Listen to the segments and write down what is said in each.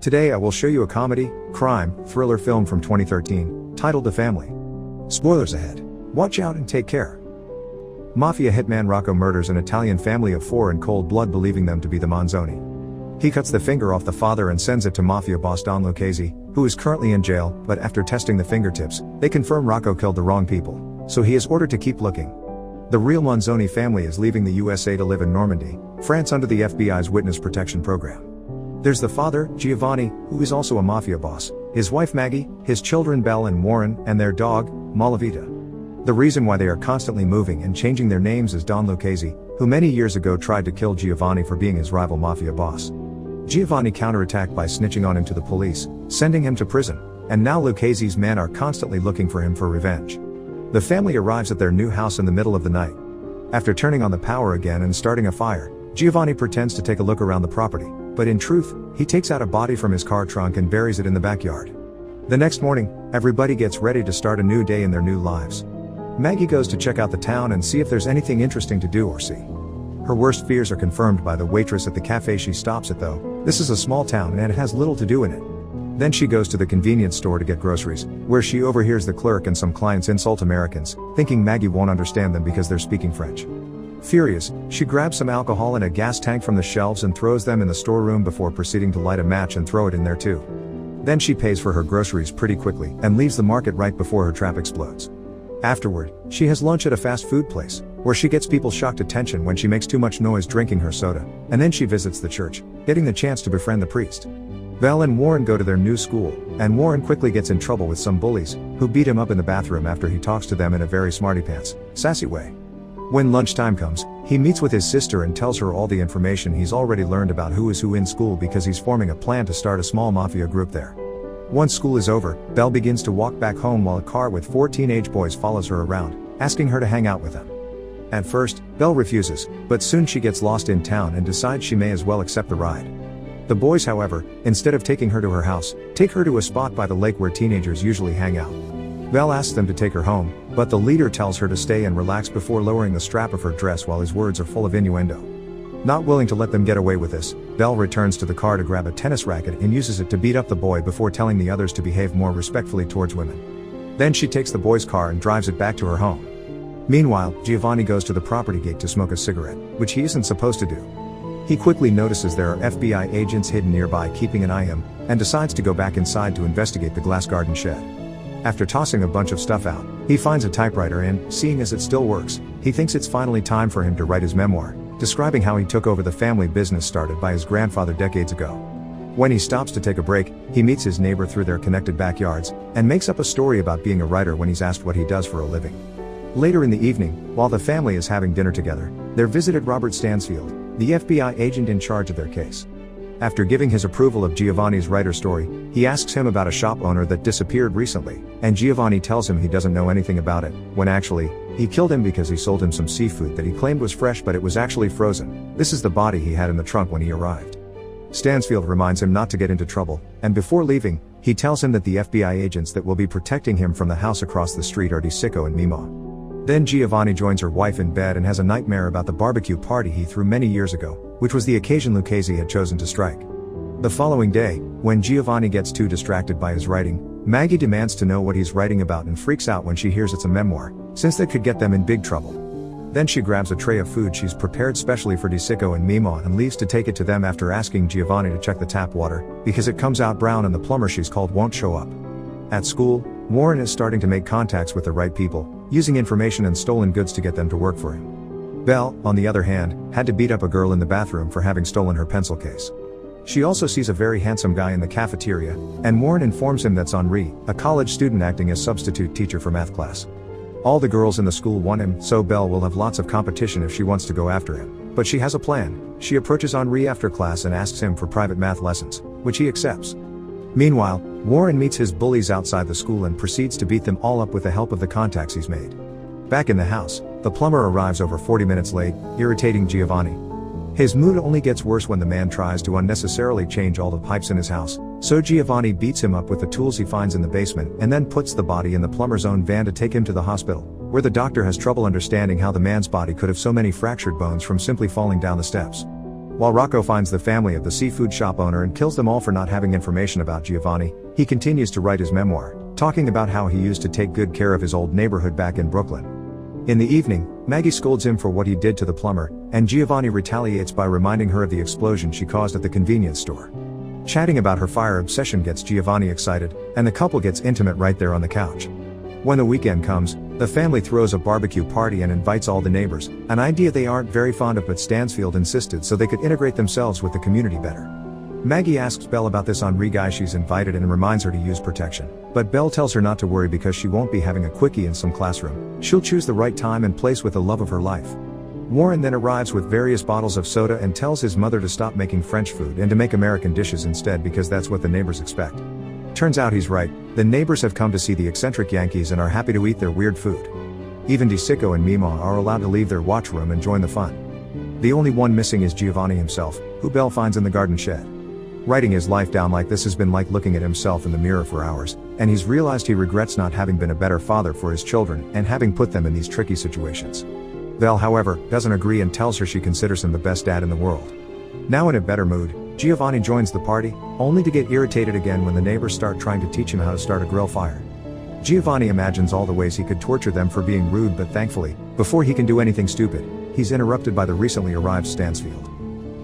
Today I will show you a comedy, crime, thriller film from 2013, titled The Family. Spoilers ahead. Watch out and take care. Mafia hitman Rocco murders an Italian family of 4 in cold blood, believing them to be the Manzoni. He cuts the finger off the father and sends it to Mafia boss Don Lucchese, who is currently in jail, but after testing the fingertips, they confirm Rocco killed the wrong people, so he is ordered to keep looking. The real Manzoni family is leaving the USA to live in Normandy, France under the FBI's witness protection program. There's the father, Giovanni, who is also a mafia boss, his wife Maggie, his children Belle and Warren, and their dog, Malavita. The reason why they are constantly moving and changing their names is Don Lucchese, who many years ago tried to kill Giovanni for being his rival mafia boss. Giovanni counterattacked by snitching on him to the police, sending him to prison, and now Lucchese's men are constantly looking for him for revenge. The family arrives at their new house in the middle of the night. After turning on the power again and starting a fire, Giovanni pretends to take a look around the property, but in truth, he takes out a body from his car trunk and buries it in the backyard. The next morning, everybody gets ready to start a new day in their new lives. Maggie goes to check out the town and see if there's anything interesting to do or see. Her worst fears are confirmed by the waitress at the cafe she stops at, though. This is a small town and it has little to do in it. Then she goes to the convenience store to get groceries, where she overhears the clerk and some clients insult Americans, thinking Maggie won't understand them because they're speaking French. Furious, she grabs some alcohol and a gas tank from the shelves and throws them in the storeroom before proceeding to light a match and throw it in there too. Then she pays for her groceries pretty quickly and leaves the market right before her trap explodes. Afterward, she has lunch at a fast food place, where she gets people's shocked attention when she makes too much noise drinking her soda, and then she visits the church, getting the chance to befriend the priest. Belle and Warren go to their new school, and Warren quickly gets in trouble with some bullies, who beat him up in the bathroom after he talks to them in a very smarty-pants, sassy way. When lunchtime comes, he meets with his sister and tells her all the information he's already learned about who is who in school because he's forming a plan to start a small mafia group there. Once school is over, Belle begins to walk back home while a car with 4 teenage boys follows her around, asking her to hang out with them. At first, Belle refuses, but soon she gets lost in town and decides she may as well accept the ride. The boys, however, instead of taking her to her house, take her to a spot by the lake where teenagers usually hang out. Belle asks them to take her home, but the leader tells her to stay and relax before lowering the strap of her dress while his words are full of innuendo. Not willing to let them get away with this, Belle returns to the car to grab a tennis racket and uses it to beat up the boy before telling the others to behave more respectfully towards women. Then she takes the boy's car and drives it back to her home. Meanwhile, Giovanni goes to the property gate to smoke a cigarette, which he isn't supposed to do. He quickly notices there are FBI agents hidden nearby keeping an eye on him, and decides to go back inside to investigate the glass garden shed. After tossing a bunch of stuff out, he finds a typewriter and, seeing as it still works, he thinks it's finally time for him to write his memoir, describing how he took over the family business started by his grandfather decades ago. When he stops to take a break, he meets his neighbor through their connected backyards, and makes up a story about being a writer when he's asked what he does for a living. Later in the evening, while the family is having dinner together, they're visited Robert Stansfield, the FBI agent in charge of their case. After giving his approval of Giovanni's writer story, he asks him about a shop owner that disappeared recently, and Giovanni tells him he doesn't know anything about it, when actually, he killed him because he sold him some seafood that he claimed was fresh but it was actually frozen. This is the body he had in the trunk when he arrived. Stansfield reminds him not to get into trouble, and before leaving, he tells him that the FBI agents that will be protecting him from the house across the street are DeSicco and Mimo. Then Giovanni joins her wife in bed and has a nightmare about the barbecue party he threw many years ago, which was the occasion Lucchese had chosen to strike. The following day, when Giovanni gets too distracted by his writing, Maggie demands to know what he's writing about and freaks out when she hears it's a memoir, since that could get them in big trouble. Then she grabs a tray of food she's prepared specially for DeSicco and Mimo and leaves to take it to them after asking Giovanni to check the tap water, because it comes out brown and the plumber she's called won't show up. At school, Warren is starting to make contacts with the right people, using information and stolen goods to get them to work for him. Belle, on the other hand, had to beat up a girl in the bathroom for having stolen her pencil case. She also sees a very handsome guy in the cafeteria, and Warren informs him that's Henri, a college student acting as substitute teacher for math class. All the girls in the school want him, so Belle will have lots of competition if she wants to go after him. But she has a plan. She approaches Henri after class and asks him for private math lessons, which he accepts. Meanwhile, Warren meets his bullies outside the school and proceeds to beat them all up with the help of the contacts he's made. Back in the house, the plumber arrives over 40 minutes late, irritating Giovanni. His mood only gets worse when the man tries to unnecessarily change all the pipes in his house, so Giovanni beats him up with the tools he finds in the basement and then puts the body in the plumber's own van to take him to the hospital, where the doctor has trouble understanding how the man's body could have so many fractured bones from simply falling down the steps. While Rocco finds the family of the seafood shop owner and kills them all for not having information about Giovanni, he continues to write his memoir, talking about how he used to take good care of his old neighborhood back in Brooklyn. In the evening, Maggie scolds him for what he did to the plumber, and Giovanni retaliates by reminding her of the explosion she caused at the convenience store. Chatting about her fire obsession gets Giovanni excited, and the couple gets intimate right there on the couch. When the weekend comes, the family throws a barbecue party and invites all the neighbors, an idea they aren't very fond of, but Stansfield insisted so they could integrate themselves with the community better. Maggie asks Belle about this Henri guy she's invited and reminds her to use protection, but Belle tells her not to worry because she won't be having a quickie in some classroom. She'll choose the right time and place with the love of her life. Warren then arrives with various bottles of soda and tells his mother to stop making French food and to make American dishes instead because that's what the neighbors expect. Turns out he's right, the neighbors have come to see the eccentric Yankees and are happy to eat their weird food. Even DeSicco and Mima are allowed to leave their watch room and join the fun. The only one missing is Giovanni himself, who Belle finds in the garden shed. Writing his life down like this has been like looking at himself in the mirror for hours, and he's realized he regrets not having been a better father for his children and having put them in these tricky situations. Belle, however, doesn't agree and tells her she considers him the best dad in the world. Now in a better mood, Giovanni joins the party, only to get irritated again when the neighbors start trying to teach him how to start a grill fire. Giovanni imagines all the ways he could torture them for being rude, but thankfully, before he can do anything stupid, he's interrupted by the recently arrived Stansfield.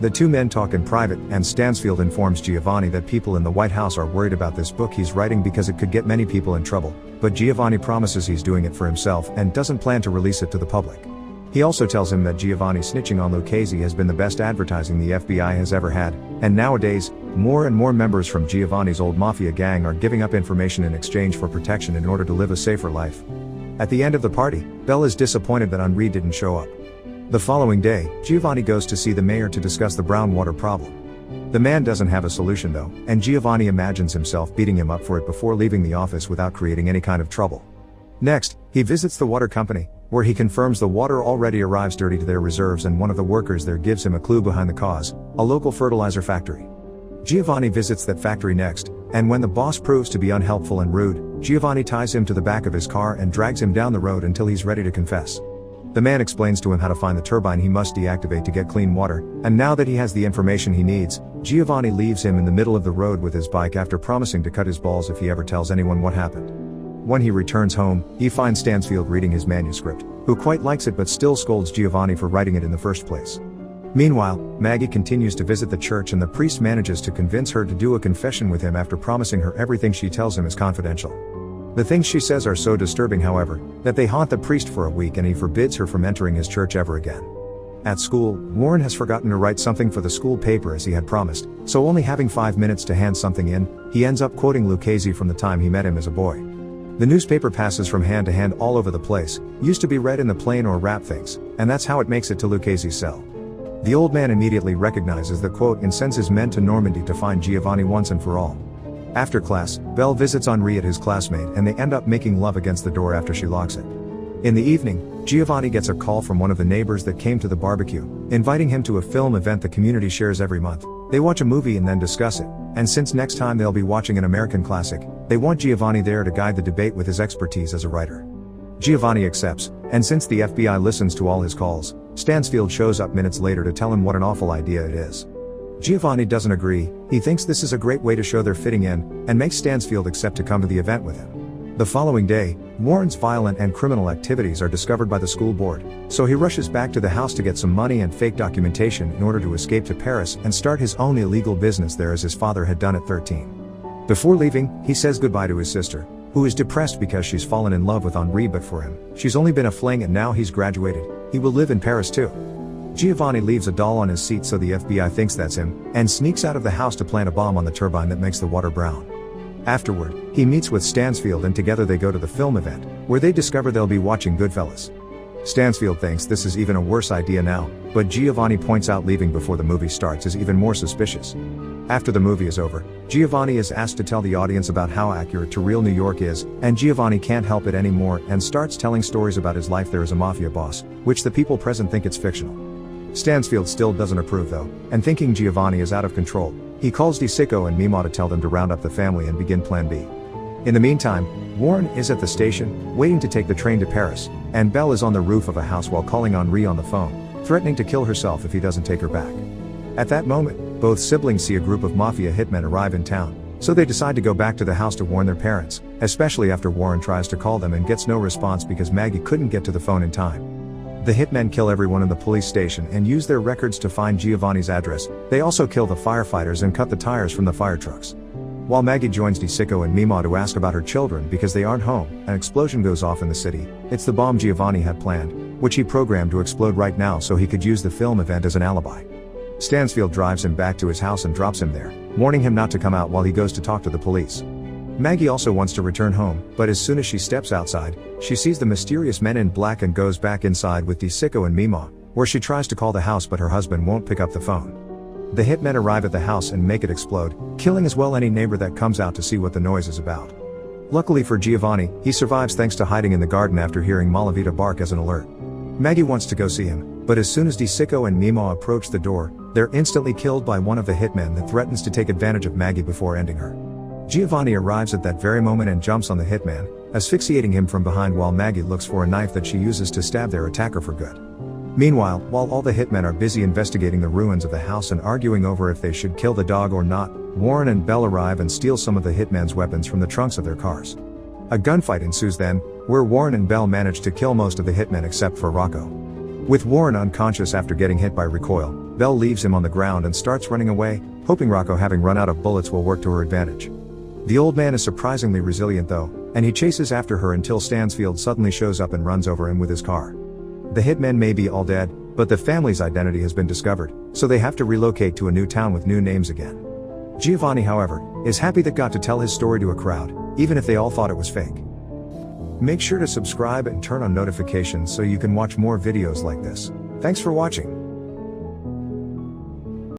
The two men talk in private, and Stansfield informs Giovanni that people in the White House are worried about this book he's writing because it could get many people in trouble, but Giovanni promises he's doing it for himself and doesn't plan to release it to the public. He also tells him that Giovanni snitching on Lucchese has been the best advertising the FBI has ever had, and nowadays, more and more members from Giovanni's old Mafia gang are giving up information in exchange for protection in order to live a safer life. At the end of the party, Belle is disappointed that Henri didn't show up. The following day, Giovanni goes to see the mayor to discuss the brown water problem. The man doesn't have a solution though, and Giovanni imagines himself beating him up for it before leaving the office without creating any kind of trouble. Next, he visits the water company, where he confirms the water already arrives dirty to their reserves, and one of the workers there gives him a clue behind the cause, a local fertilizer factory. Giovanni visits that factory next, and when the boss proves to be unhelpful and rude, Giovanni ties him to the back of his car and drags him down the road until he's ready to confess. The man explains to him how to find the turbine he must deactivate to get clean water, and now that he has the information he needs, Giovanni leaves him in the middle of the road with his bike after promising to cut his balls if he ever tells anyone what happened. When he returns home, he finds Stansfield reading his manuscript, who quite likes it but still scolds Giovanni for writing it in the first place. Meanwhile, Maggie continues to visit the church, and the priest manages to convince her to do a confession with him after promising her everything she tells him is confidential. The things she says are so disturbing, however, that they haunt the priest for a week and he forbids her from entering his church ever again. At school, Warren has forgotten to write something for the school paper as he had promised, so only having 5 minutes to hand something in, he ends up quoting Lucchese from the time he met him as a boy. The newspaper passes from hand to hand all over the place, used to be read in the plain or wrap things, and that's how it makes it to Lucchese's cell. The old man immediately recognizes the quote and sends his men to Normandy to find Giovanni once and for all. After class, Belle visits Henri at his classmate and they end up making love against the door after she locks it. In the evening, Giovanni gets a call from one of the neighbors that came to the barbecue, inviting him to a film event the community shares every month. They watch a movie and then discuss it, and since next time they'll be watching an American classic, they want Giovanni there to guide the debate with his expertise as a writer. Giovanni accepts, and since the FBI listens to all his calls, Stansfield shows up minutes later to tell him what an awful idea it is. Giovanni doesn't agree, he thinks this is a great way to show they're fitting in, and makes Stansfield accept to come to the event with him. The following day, Warren's violent and criminal activities are discovered by the school board, so he rushes back to the house to get some money and fake documentation in order to escape to Paris and start his own illegal business there as his father had done at 13. Before leaving, he says goodbye to his sister, who is depressed because she's fallen in love with Henri, but for him, she's only been a fling and now he's graduated, he will live in Paris too. Giovanni leaves a doll on his seat so the FBI thinks that's him, and sneaks out of the house to plant a bomb on the turbine that makes the water brown. Afterward, he meets with Stansfield and together they go to the film event, where they discover they'll be watching Goodfellas. Stansfield thinks this is even a worse idea now, but Giovanni points out leaving before the movie starts is even more suspicious. After the movie is over, Giovanni is asked to tell the audience about how accurate to real New York is, and Giovanni can't help it anymore and starts telling stories about his life there as a mafia boss, which the people present think it's fictional. Stansfield still doesn't approve though, and thinking Giovanni is out of control, he calls DeSicco and Mima to tell them to round up the family and begin Plan B. In the meantime, Warren is at the station, waiting to take the train to Paris, and Belle is on the roof of a house while calling Henri on the phone, threatening to kill herself if he doesn't take her back. At that moment, both siblings see a group of Mafia hitmen arrive in town, so they decide to go back to the house to warn their parents, especially after Warren tries to call them and gets no response because Maggie couldn't get to the phone in time. The hitmen kill everyone in the police station and use their records to find Giovanni's address. They also kill the firefighters and cut the tires from the fire trucks. While Maggie joins DeSicco and Mima to ask about her children because they aren't home, an explosion goes off in the city. It's the bomb Giovanni had planned, which he programmed to explode right now so he could use the film event as an alibi. Stansfield drives him back to his house and drops him there, warning him not to come out while he goes to talk to the police. Maggie also wants to return home, but as soon as she steps outside, she sees the mysterious men in black and goes back inside with DeSicco and Mima, where she tries to call the house but her husband won't pick up the phone. The hitmen arrive at the house and make it explode, killing as well any neighbor that comes out to see what the noise is about. Luckily for Giovanni, he survives thanks to hiding in the garden after hearing Malavita bark as an alert. Maggie wants to go see him, but as soon as DeSicco and Mima approach the door, they're instantly killed by one of the hitmen that threatens to take advantage of Maggie before ending her. Giovanni arrives at that very moment and jumps on the hitman, asphyxiating him from behind while Maggie looks for a knife that she uses to stab their attacker for good. Meanwhile, while all the hitmen are busy investigating the ruins of the house and arguing over if they should kill the dog or not, Warren and Belle arrive and steal some of the hitmen's weapons from the trunks of their cars. A gunfight ensues then, where Warren and Belle manage to kill most of the hitmen except for Rocco. With Warren unconscious after getting hit by recoil, Belle leaves him on the ground and starts running away, hoping Rocco, having run out of bullets, will work to her advantage. The old man is surprisingly resilient though, and he chases after her until Stansfield suddenly shows up and runs over him with his car. The hitmen may be all dead, but the family's identity has been discovered, so they have to relocate to a new town with new names again. Giovanni, however, is happy that got to tell his story to a crowd, even if they all thought it was fake. Make sure to subscribe and turn on notifications so you can watch more videos like this. Thanks for watching.